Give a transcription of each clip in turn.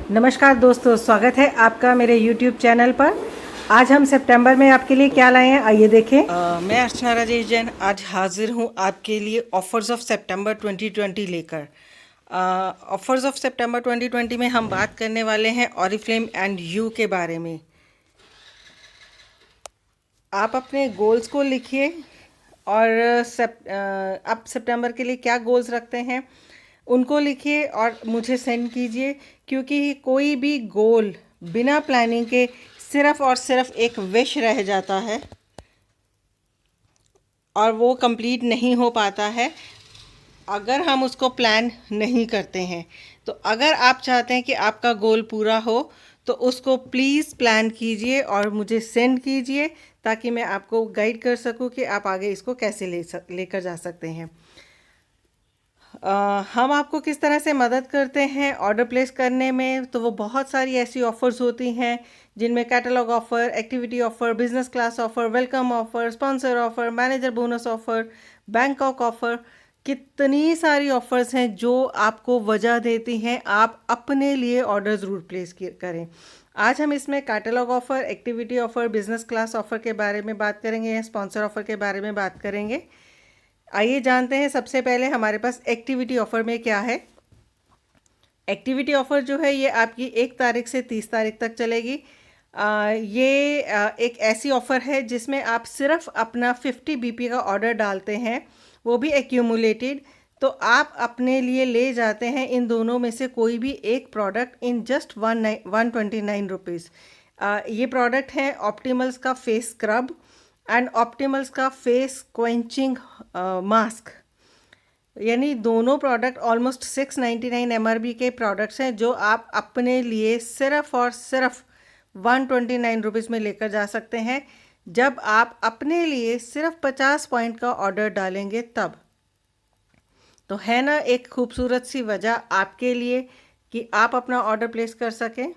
नमस्कार दोस्तों, स्वागत है आपका मेरे YouTube चैनल पर। आज हम सितंबर में आपके लिए क्या लाए हैं, आइए देखें। मैं अर्चना राजेश जैन आज हाजिर हूँ आपके लिए ऑफर्स ऑफ सितंबर 2020 लेकर। ऑफर्स ऑफ सितंबर 2020 में हम बात करने वाले हैं ऑरिफ्लेम एंड यू के बारे में। आप अपने गोल्स को लिखिए और आप सितंबर के लिए क्या गोल्स रखते हैं उनको लिखिए और मुझे सेंड कीजिए, क्योंकि कोई भी गोल बिना प्लानिंग के सिर्फ और सिर्फ एक विश रह जाता है और वो कंप्लीट नहीं हो पाता है अगर हम उसको प्लान नहीं करते हैं। तो अगर आप चाहते हैं कि आपका गोल पूरा हो तो उसको प्लीज़ प्लान कीजिए और मुझे सेंड कीजिए, ताकि मैं आपको गाइड कर सकूं कि आप आगे इसको कैसे लेकर जा सकते हैं। हम आपको किस तरह से मदद करते हैं ऑर्डर प्लेस करने में, तो वो बहुत सारी ऐसी ऑफ़र्स होती हैं जिनमें catalogue offer, activity offer, business class offer, welcome offer, sponsor offer, manager bonus offer, Bangkok offer, कितनी सारी ऑफ़र्स हैं जो आपको वजह देती हैं आप अपने लिए ऑर्डर ज़रूर प्लेस करें। आज हम इसमें catalogue offer, activity offer, business class offer के बारे में बात करेंगे, स्पॉन्सर ऑफ़र के बारे में बात करेंगे। आइए जानते हैं सबसे पहले हमारे पास एक्टिविटी ऑफ़र में क्या है। एक्टिविटी ऑफ़र जो है ये आपकी 1 तारीख से 30 तारीख तक चलेगी। एक ऐसी ऑफ़र है जिसमें आप सिर्फ अपना 50 बीपी का ऑर्डर डालते हैं, वो भी एक्यूमुलेटेड। तो आप अपने लिए ले जाते हैं इन दोनों में से कोई भी एक प्रोडक्ट इन जस्ट 129 रुपीज़। ये प्रोडक्ट है ऑप्टिमल्स का फेस स्क्रब एंड ऑप्टिमल्स का फेस क्वेंचिंग मास्क। यानी दोनों प्रोडक्ट ऑलमोस्ट 699 MRP के प्रोडक्ट्स हैं जो आप अपने लिए सिर्फ और सिर्फ 129 रुपीज़ में लेकर जा सकते हैं, जब आप अपने लिए सिर्फ 50 पॉइंट का ऑर्डर डालेंगे तब। तो है ना एक खूबसूरत सी वजह आपके लिए कि आप अपना ऑर्डर प्लेस कर सकें।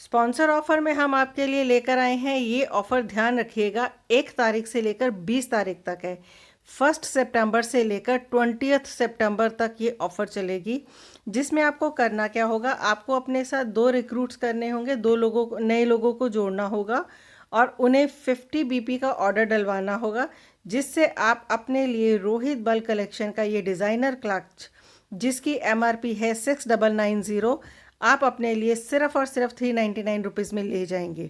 स्पॉन्सर ऑफ़र में हम आपके लिए लेकर आए हैं, ये ऑफ़र ध्यान रखिएगा 1 तारीख से लेकर 20 तारीख तक है। 1 सितंबर से लेकर 20 सितंबर तक ये ऑफ़र चलेगी, जिसमें आपको करना क्या होगा, आपको अपने साथ 2 रिक्रूट्स करने होंगे, 2 लोगों को, नए लोगों को जोड़ना होगा और उन्हें 50 बीपी का ऑर्डर डलवाना होगा, जिससे आप अपने लिए रोहित बल कलेक्शन का ये डिज़ाइनर क्लच, जिसकी MRP है 6990, आप अपने लिए सिर्फ और सिर्फ 399 रुपीज़ में ले जाएंगे।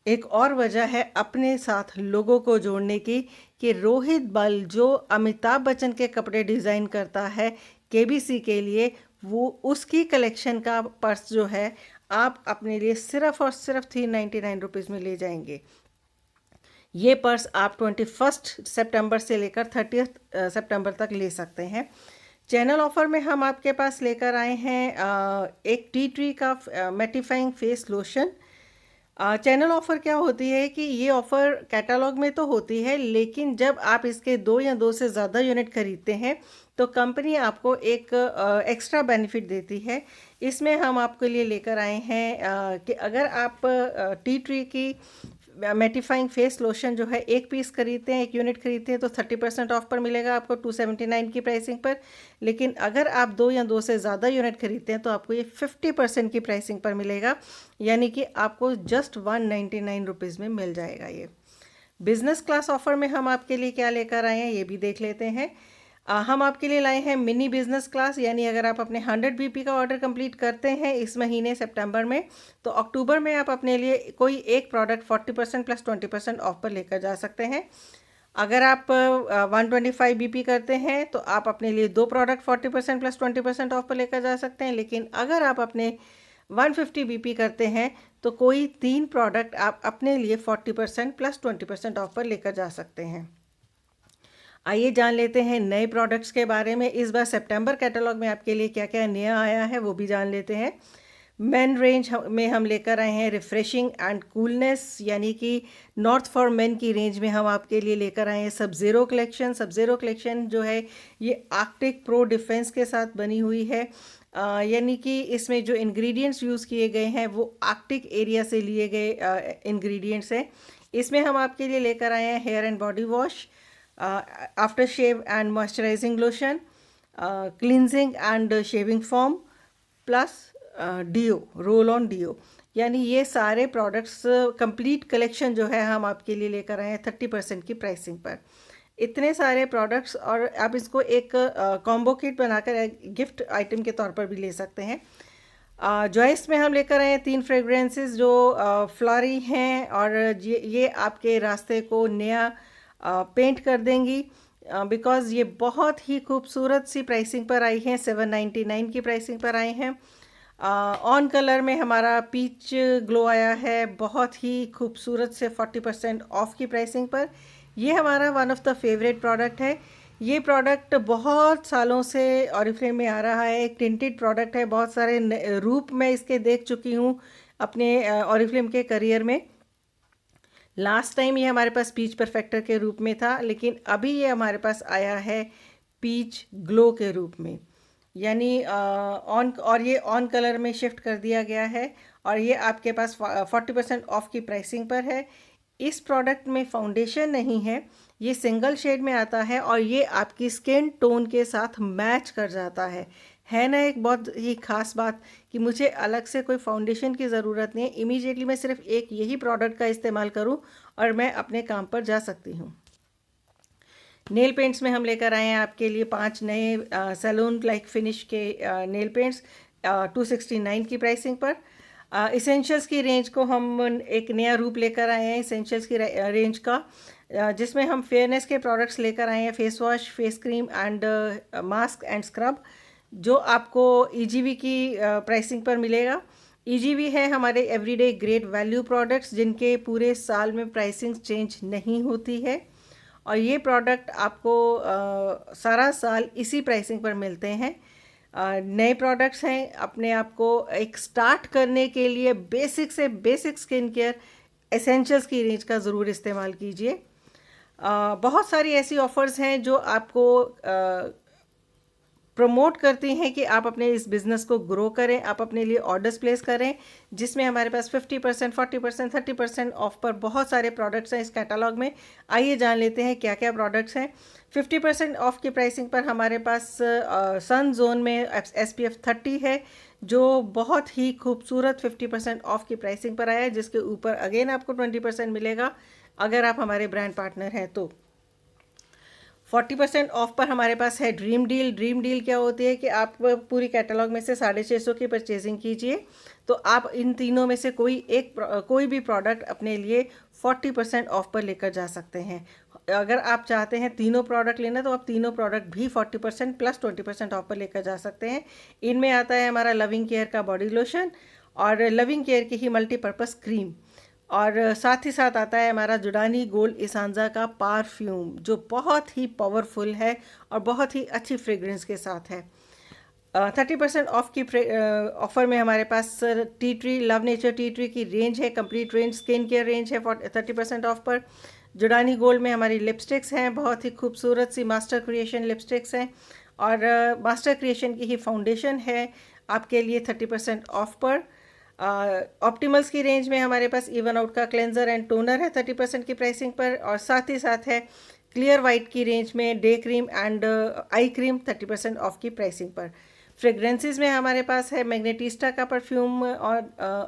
एक और वजह है अपने साथ लोगों को जोड़ने की कि रोहित बल जो अमिताभ बच्चन के कपड़े डिज़ाइन करता है केबीसी के लिए, वो उसकी कलेक्शन का पर्स जो है आप अपने लिए सिर्फ और सिर्फ 399 रुपीज़ में ले जाएंगे। ये पर्स आप 21 सितंबर से लेकर 30 सितंबर तक ले सकते हैं। चैनल ऑफ़र में हम आपके पास लेकर आए हैं एक टी ट्री का mattifying face lotion. Channel offer क्या होती है कि ये ऑफ़र कैटलॉग में तो होती है, लेकिन जब आप इसके 2 या 2 से ज़्यादा यूनिट खरीदते हैं तो कंपनी आपको एक एक्स्ट्रा बेनिफिट देती है। इसमें हम आपके लिए लेकर आए हैं कि अगर आप टी ट्री की मैटिफाइंग फेस लोशन जो है 1 पीस खरीदते हैं, 1 यूनिट खरीदते हैं तो 30% ऑफ पर मिलेगा आपको 279 की प्राइसिंग पर। लेकिन अगर आप 2 या 2 से ज़्यादा यूनिट खरीदते हैं तो आपको ये 50% की प्राइसिंग पर मिलेगा, यानी कि आपको जस्ट 199 रुपीज़ में मिल जाएगा ये। बिज़नेस क्लास ऑफ़र में हम आपके लिए क्या लेकर आए हैं ये भी देख लेते हैं। हम आपके लिए लाए हैं मिनी बिज़नेस क्लास, यानी अगर आप अपने 100 बीपी का ऑर्डर कंप्लीट करते हैं इस महीने सितंबर में, तो अक्टूबर में आप अपने लिए कोई एक प्रोडक्ट 40% प्लस 20% ऑफ पर लेकर जा सकते हैं। अगर आप 125 बीपी करते हैं तो आप अपने लिए 2 प्रोडक्ट 40% प्लस 20% ऑफ पर लेकर जा सकते हैं। लेकिन अगर आप अपने 150 बीपी करते हैं तो कोई 3 प्रोडक्ट आप अपने लिए 40% प्लस 20% ऑफ पर लेकर जा सकते हैं। आइए जान लेते हैं नए प्रोडक्ट्स के बारे में। इस बार सितंबर कैटलॉग में आपके लिए क्या क्या नया आया है वो भी जान लेते हैं। मेन रेंज में हम लेकर आए हैं रिफ़्रेशिंग एंड कूलनेस, यानी कि नॉर्थ फॉर मेन की रेंज में हम आपके लिए लेकर आए हैं सब ज़ीरो कलेक्शन। सब ज़ीरो कलेक्शन जो है ये आर्कटिक प्रो डिफेंस के साथ बनी हुई है, यानी कि इसमें जो इंग्रेडिएंट्स यूज़ किए गए हैं वो आर्कटिक एरिया से लिए गए इंग्रेडिएंट्स हैं। इसमें हम आपके लिए लेकर आए हैं hair and body wash, after shave and moisturising lotion, cleansing and shaving foam, plus deo, roll on deo, यानी ये सारे प्रोडक्ट्स कंप्लीट कलेक्शन जो है हम आपके लिए लेकर आए हैं 30% की प्राइसिंग पर। इतने सारे प्रोडक्ट्स, और आप इसको एक कॉम्बो किट बनाकर गिफ्ट आइटम के तौर पर भी ले सकते हैं। जॉइस में हम लेकर आए हैं 3 फ्रेगरेंसेस जो फ्लॉरी हैं, और ये आपके रास्ते को नया पेंट कर देंगी, बिकॉज़ ये बहुत ही खूबसूरत सी प्राइसिंग पर आई हैं, 799 की प्राइसिंग पर आई हैं। ऑन कलर में हमारा पीच ग्लो आया है, बहुत ही खूबसूरत से 40% ऑफ की प्राइसिंग पर। ये हमारा one of the favourite product है। ये प्रोडक्ट बहुत सालों से ऑरिफ्लेम में आ रहा है, एक टिंटेड प्रोडक्ट है, बहुत सारे रूप मैं इसके देख चुकी हूँ अपने ऑरिफ्लेम के करियर में। लास्ट टाइम ये हमारे पास पीच परफेक्टर के रूप में था, लेकिन अभी ये हमारे पास आया है पीच ग्लो के रूप में, यानी ये ऑन कलर में शिफ्ट कर दिया गया है, और ये आपके पास 40% ऑफ की प्राइसिंग पर है। इस प्रोडक्ट में फाउंडेशन नहीं है, ये सिंगल शेड में आता है, और ये आपकी स्किन टोन के साथ मैच कर जाता है ना। एक बहुत ही ख़ास बात कि मुझे अलग से कोई फाउंडेशन की ज़रूरत नहीं है, इमीडिएटली मैं सिर्फ एक यही प्रोडक्ट का इस्तेमाल करूं और मैं अपने काम पर जा सकती हूं। नेल पेंट्स में हम लेकर आए हैं आपके लिए 5 नए सैलून लाइक फिनिश के नेल पेंट्स 269 की प्राइसिंग पर। इसेंशियल्स की रेंज को हम एक नया रूप लेकर आए हैं इसेंशियल्स की रेंज का, जिसमें हम फेयरनेस के प्रोडक्ट्स लेकर आए हैं, face wash, face cream and mask and scrub, जो आपको EGV की प्राइसिंग पर मिलेगा। EGV है हमारे एवरीडे ग्रेट वैल्यू प्रोडक्ट्स, जिनके पूरे साल में प्राइसिंग चेंज नहीं होती है, और ये प्रोडक्ट आपको सारा साल इसी प्राइसिंग पर मिलते हैं। नए प्रोडक्ट्स हैं, अपने आप को एक स्टार्ट करने के लिए बेसिक से बेसिक स्किन केयर एसेंशियल्स की रेंज का ज़रूर इस्तेमाल कीजिए। बहुत सारी ऐसी ऑफ़र्स हैं जो आपको प्रमोट करती हैं कि आप अपने इस बिज़नेस को ग्रो करें, आप अपने लिए ऑर्डर्स प्लेस करें, जिसमें हमारे पास 50%, 40%, 30% ऑफ पर बहुत सारे प्रोडक्ट्स हैं इस कैटलॉग में। आइए जान लेते हैं क्या क्या प्रोडक्ट्स हैं। 50% ऑफ की प्राइसिंग पर हमारे पास सन जोन में SPF 30 है, जो बहुत ही खूबसूरत 50% ऑफ की प्राइसिंग पर आया है, जिसके ऊपर अगेन आपको 20% मिलेगा अगर आप हमारे ब्रांड पार्टनर हैं तो। 40% ऑफ पर हमारे पास है ड्रीम डील। ड्रीम डील क्या होती है कि आप पूरी कैटलॉग में से 650 की परचेजिंग कीजिए तो आप इन तीनों में से कोई भी प्रोडक्ट अपने लिए 40% ऑफ पर लेकर जा सकते हैं। अगर आप चाहते हैं तीनों प्रोडक्ट लेना तो आप तीनों प्रोडक्ट भी 40% प्लस 20% ऑफ पर लेकर जा सकते हैं। इनमें आता है हमारा लविंग केयर का बॉडी लोशन और लविंग केयर की ही मल्टीपर्पज़ क्रीम, और साथ ही साथ आता है हमारा जुडानी गोल्ड इसांजा का परफ्यूम, जो बहुत ही पावरफुल है और बहुत ही अच्छी फ्रेग्रेंस के साथ है। 30% ऑफ की ऑफ़र में हमारे पास tea tree, love nature tea tree की रेंज है, complete range skin care range है 30% ऑफ पर। जुडानी गोल्ड में हमारी लिपस्टिक्स हैं, बहुत ही खूबसूरत सी मास्टर क्रिएशन लिपस्टिक्स हैं, और मास्टर क्रिएशन की ही फाउंडेशन है आपके लिए 30% ऑफ पर। ऑप्टिमल्स की रेंज में हमारे पास इवन आउट का क्लेंजर एंड टोनर है 30% की प्राइसिंग पर, और साथ ही साथ है क्लियर वाइट की रेंज में day cream and eye cream 30% of की प्राइसिंग पर। फ्रेग्रेंसेस में हमारे पास है मैग्नेटिस्टा का परफ्यूम और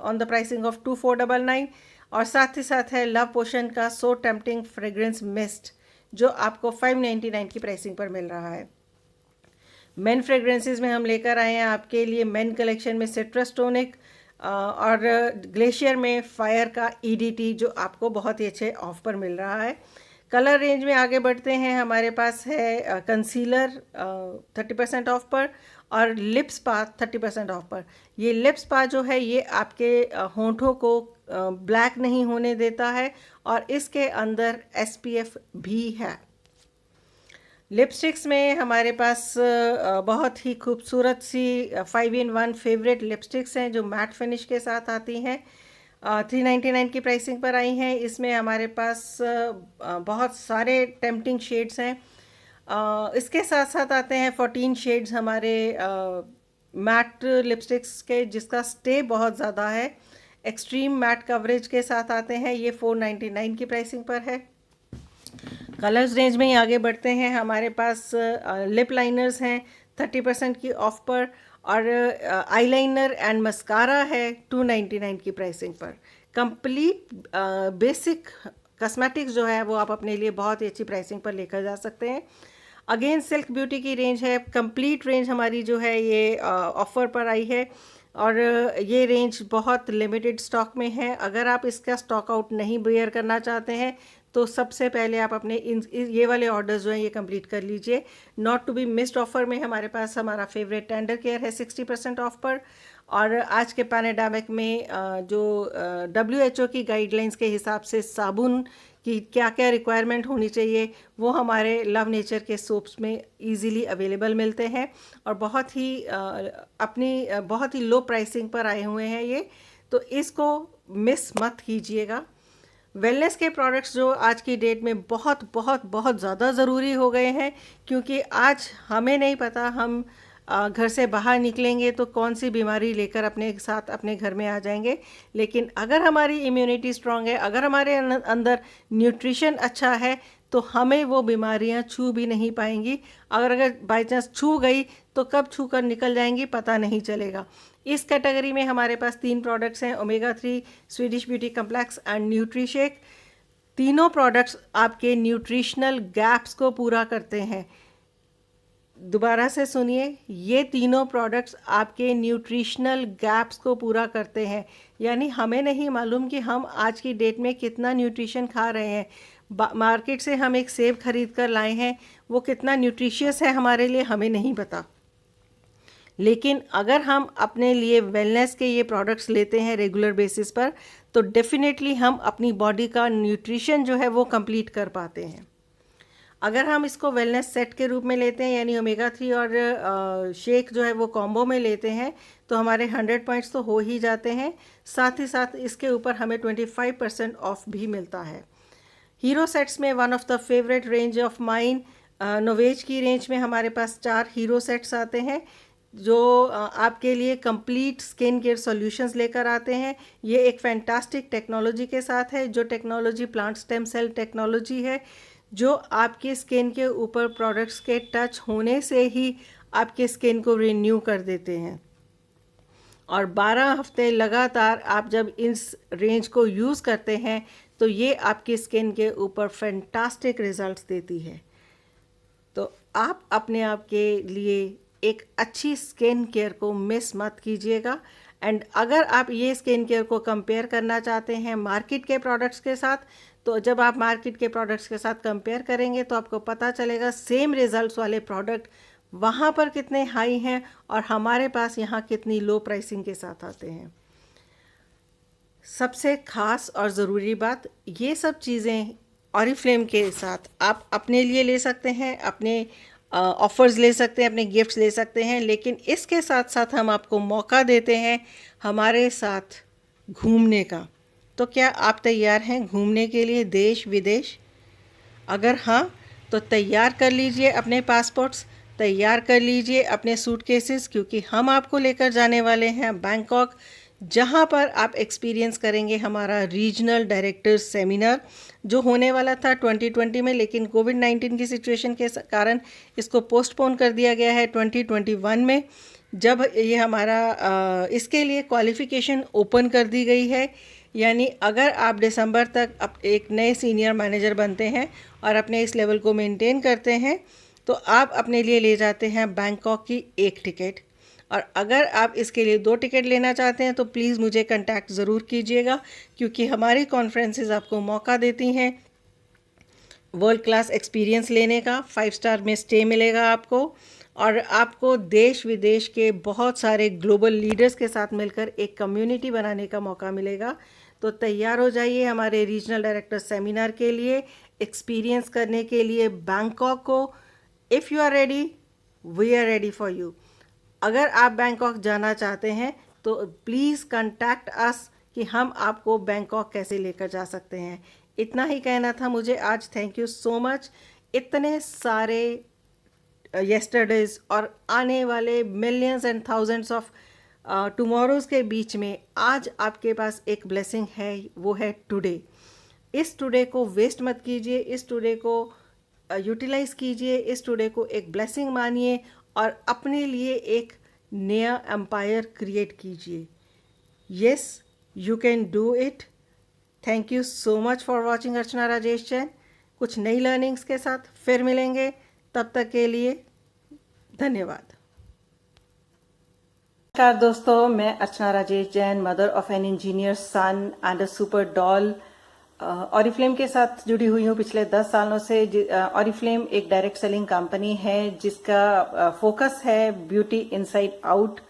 ऑन द प्राइसिंग ऑफ 2499, और साथ ही साथ है लव पोशन का सो टेम्पटिंग फ्रेग्रेंस मिस्ट, जो आपको 599 की प्राइसिंग पर मिल रहा है। मेन फ्रेग्रेंसेस में हम लेकर आए हैं आपके लिए मेन कलेक्शन में सिट्रस टोनिक और ग्लेशियर में फायर का EDT, जो आपको बहुत ही अच्छे ऑफ पर मिल रहा है। कलर रेंज में आगे बढ़ते हैं, हमारे पास है कंसीलर 30% ऑफ पर और लिप स्पा 30% ऑफ पर। ये लिप स्पा जो है ये आपके होंठों को ब्लैक नहीं होने देता है, और इसके अंदर SPF भी है। लिपस्टिक्स में हमारे पास बहुत ही खूबसूरत सी 5-in-1 फेवरेट लिपस्टिक्स हैं, जो मैट फिनिश के साथ आती हैं, 399 की प्राइसिंग पर आई हैं। इसमें हमारे पास बहुत सारे टेम्पटिंग शेड्स हैं। इसके साथ साथ आते हैं 14 शेड्स हमारे मैट लिपस्टिक्स के, जिसका स्टे बहुत ज़्यादा है, एक्सट्रीम मैट कवरेज के साथ आते हैं। ये 499 की प्राइसिंग पर है। कलर्स रेंज में ही आगे बढ़ते हैं, हमारे पास लिप लाइनर्स हैं 30% की ऑफ पर, और आईलाइनर एंड मस्कारा है 299 की प्राइसिंग पर। कंप्लीट बेसिक कॉस्मेटिक्स जो है वो आप अपने लिए बहुत ही अच्छी प्राइसिंग पर लेकर जा सकते हैं। अगेन सिल्क ब्यूटी की रेंज है, कंप्लीट रेंज हमारी जो है ये ऑफ़र पर आई है और ये रेंज बहुत लिमिटेड स्टॉक में है। अगर आप इसका स्टॉक आउट नहीं बेयर करना चाहते हैं तो सबसे पहले आप अपने ये वाले ऑर्डर्स जो हैं ये कंप्लीट कर लीजिए। Not to be missed offer में हमारे पास हमारा फेवरेट टेंडर केयर है 60% ऑफ पर। और आज के पैंडेमिक में जो WHO की गाइडलाइंस के हिसाब से साबुन की क्या क्या रिक्वायरमेंट होनी चाहिए वो हमारे लव नेचर के सोप्स में इजीली अवेलेबल मिलते हैं और बहुत ही लो प्राइसिंग पर आए हुए हैं ये, तो इसको मिस मत कीजिएगा। वेलनेस के प्रोडक्ट्स जो आज की डेट में बहुत बहुत बहुत ज़्यादा ज़रूरी हो गए हैं, क्योंकि आज हमें नहीं पता हम घर से बाहर निकलेंगे तो कौन सी बीमारी लेकर अपने साथ अपने घर में आ जाएंगे। लेकिन अगर हमारी इम्यूनिटी स्ट्रांग है, अगर हमारे अंदर न्यूट्रिशन अच्छा है, तो हमें वो बीमारियां छू भी नहीं पाएंगी। अगर बाई चांस छू गई तो कब छू कर निकल जाएंगी पता नहीं चलेगा। इस कैटेगरी में हमारे पास 3 प्रोडक्ट्स हैं, omega 3, Swedish beauty complex and nutrishake. तीनों प्रोडक्ट्स आपके न्यूट्रिशनल गैप्स को पूरा करते हैं। दोबारा से सुनिए, ये तीनों प्रोडक्ट्स आपके न्यूट्रिशनल गैप्स को पूरा करते हैं। यानी हमें नहीं मालूम कि हम आज की डेट में कितना न्यूट्रिशन खा रहे हैं। मार्केट से हम एक सेब खरीद कर लाए हैं, वो कितना न्यूट्रिशियस है हमारे लिए हमें नहीं पता। लेकिन अगर हम अपने लिए वेलनेस के ये प्रोडक्ट्स लेते हैं रेगुलर बेसिस पर, तो डेफिनेटली हम अपनी बॉडी का न्यूट्रिशन जो है वो कंप्लीट कर पाते हैं। अगर हम इसको वेलनेस सेट के रूप में लेते हैं, यानी ओमेगा 3 और शेक जो है वो कॉम्बो में लेते हैं, तो हमारे 100 पॉइंट्स तो हो ही जाते हैं। साथ ही साथ इसके ऊपर हमें 25% ऑफ भी मिलता है। हीरो सेट्स में one of the favourite range of mine, Novage की रेंज में हमारे पास 4 हीरो सेट्स आते हैं जो आपके लिए कंप्लीट स्किन केयर सॉल्यूशंस लेकर आते हैं। ये एक फैंटास्टिक टेक्नोलॉजी के साथ है, जो technology plant stem cell technology है, जो आपके स्किन के ऊपर प्रोडक्ट्स के टच होने से ही आपके स्किन को रिन्यू कर देते हैं। और 12 हफ्ते लगातार आप जब इस रेंज को यूज़ करते हैं तो ये आपकी स्किन के ऊपर फैंटास्टिक रिजल्ट्स देती है। तो आप अपने आप के लिए एक अच्छी स्किन केयर को मिस मत कीजिएगा। एंड अगर आप ये स्किन केयर को कंपेयर करना चाहते हैं मार्केट के प्रोडक्ट्स के साथ, तो जब आप मार्केट के प्रोडक्ट्स के साथ कंपेयर करेंगे तो आपको पता चलेगा सेम रिजल्ट्स वाले प्रोडक्ट वहाँ पर कितने हाई हैं और हमारे पास यहाँ कितनी लो प्राइसिंग के साथ आते हैं। सबसे ख़ास और ज़रूरी बात, ये सब चीज़ें ऑरिफ्लेम के साथ आप अपने लिए ले सकते हैं, अपने ऑफ़र्स ले सकते हैं, अपने गिफ्ट्स ले सकते हैं, लेकिन इसके साथ साथ हम आपको मौका देते हैं हमारे साथ घूमने का। तो क्या आप तैयार हैं घूमने के लिए देश विदेश? अगर हाँ, तो तैयार कर लीजिए अपने पासपोर्ट्स, तैयार कर लीजिए अपने सूटकेसेस, क्योंकि हम आपको लेकर जाने वाले हैं बैंकॉक, जहां पर आप एक्सपीरियंस करेंगे हमारा रीजनल डायरेक्टर्स सेमिनार, जो होने वाला था 2020 में, लेकिन कोविड-19 की सिचुएशन के कारण इसको पोस्टपोन कर दिया गया है 2021 में, जब ये हमारा इसके लिए क्वालिफ़िकेशन ओपन कर दी गई है। यानी अगर आप दिसंबर तक एक नए सीनियर मैनेजर बनते हैं और अपने इस लेवल को मेंटेन करते हैं, तो आप अपने लिए ले जाते हैं बैंकॉक की 1 टिकट। और अगर आप इसके लिए 2 टिकट लेना चाहते हैं तो प्लीज़ मुझे कांटेक्ट ज़रूर कीजिएगा, क्योंकि हमारी कॉन्फ्रेंसेस आपको मौका देती हैं वर्ल्ड क्लास एक्सपीरियंस लेने का, 5 स्टार में स्टे मिलेगा आपको, और आपको देश विदेश के बहुत सारे ग्लोबल लीडर्स के साथ मिलकर एक कम्युनिटी बनाने का मौका मिलेगा। तो तैयार हो जाइए हमारे रीजनल डायरेक्टर सेमिनार के लिए, एक्सपीरियंस करने के लिए बैंकॉक को। If you are ready, we are ready for you. अगर आप बैंकॉक जाना चाहते हैं तो प्लीज़ कंटैक्ट अस कि हम आपको बैंकॉक कैसे लेकर जा सकते हैं। इतना ही कहना था मुझे आज। Thank you so much. इतने सारे येस्टरडेज और आने वाले मिलियंस एंड थाउजेंड्स ऑफ टुमारोज़ के बीच में आज आपके पास एक ब्लेसिंग है, वो है टुडे। इस टुडे को वेस्ट मत कीजिए, इस टुडे को यूटिलाइज़ कीजिए, इस टुडे को एक ब्लेसिंग मानिए और अपने लिए एक नया एम्पायर क्रिएट कीजिए। Yes, you can do it. Thank you so much for watching Archana Rajesh Jain. कुछ नई लर्निंग्स के साथ फिर मिलेंगे, तब तक के लिए धन्यवाद। नमस्कार दोस्तों, मैं Archana Rajesh Jain, mother of an engineer son and a super doll, Oriflame के साथ जुड़ी हुई हूँ पिछले 10 सालों से। ऑरिफ्लेम एक डायरेक्ट सेलिंग कंपनी है जिसका फोकस है ब्यूटी इनसाइड आउट।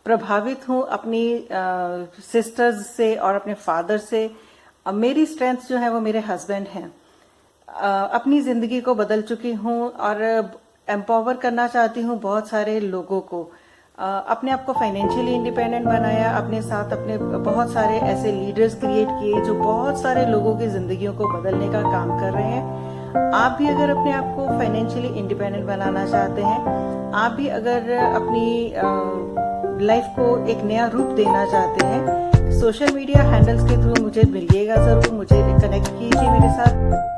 प्रभावित हूँ अपनी सिस्टर्स से और अपने फादर से। मेरी स्ट्रेंथ जो है वो मेरे हस्बैंड हैं। अपनी जिंदगी को बदल चुकी हूँ और एम्पावर करना चाहती हूँ बहुत सारे लोगों को। अपने आप को फाइनेंशियली इंडिपेंडेंट बनाया, अपने साथ अपने बहुत सारे ऐसे लीडर्स क्रिएट किए जो बहुत सारे लोगों की जिंदगियों को बदलने का काम कर रहे हैं। आप भी अगर अपने आप को फाइनेंशियली इंडिपेंडेंट बनाना चाहते हैं, आप भी अगर अपनी लाइफ को एक नया रूप देना चाहते हैं, सोशल मीडिया हैंडल्स के थ्रू मुझे मिलिएगा ज़रूर, मुझे कनेक्ट कीजिए मेरे साथ।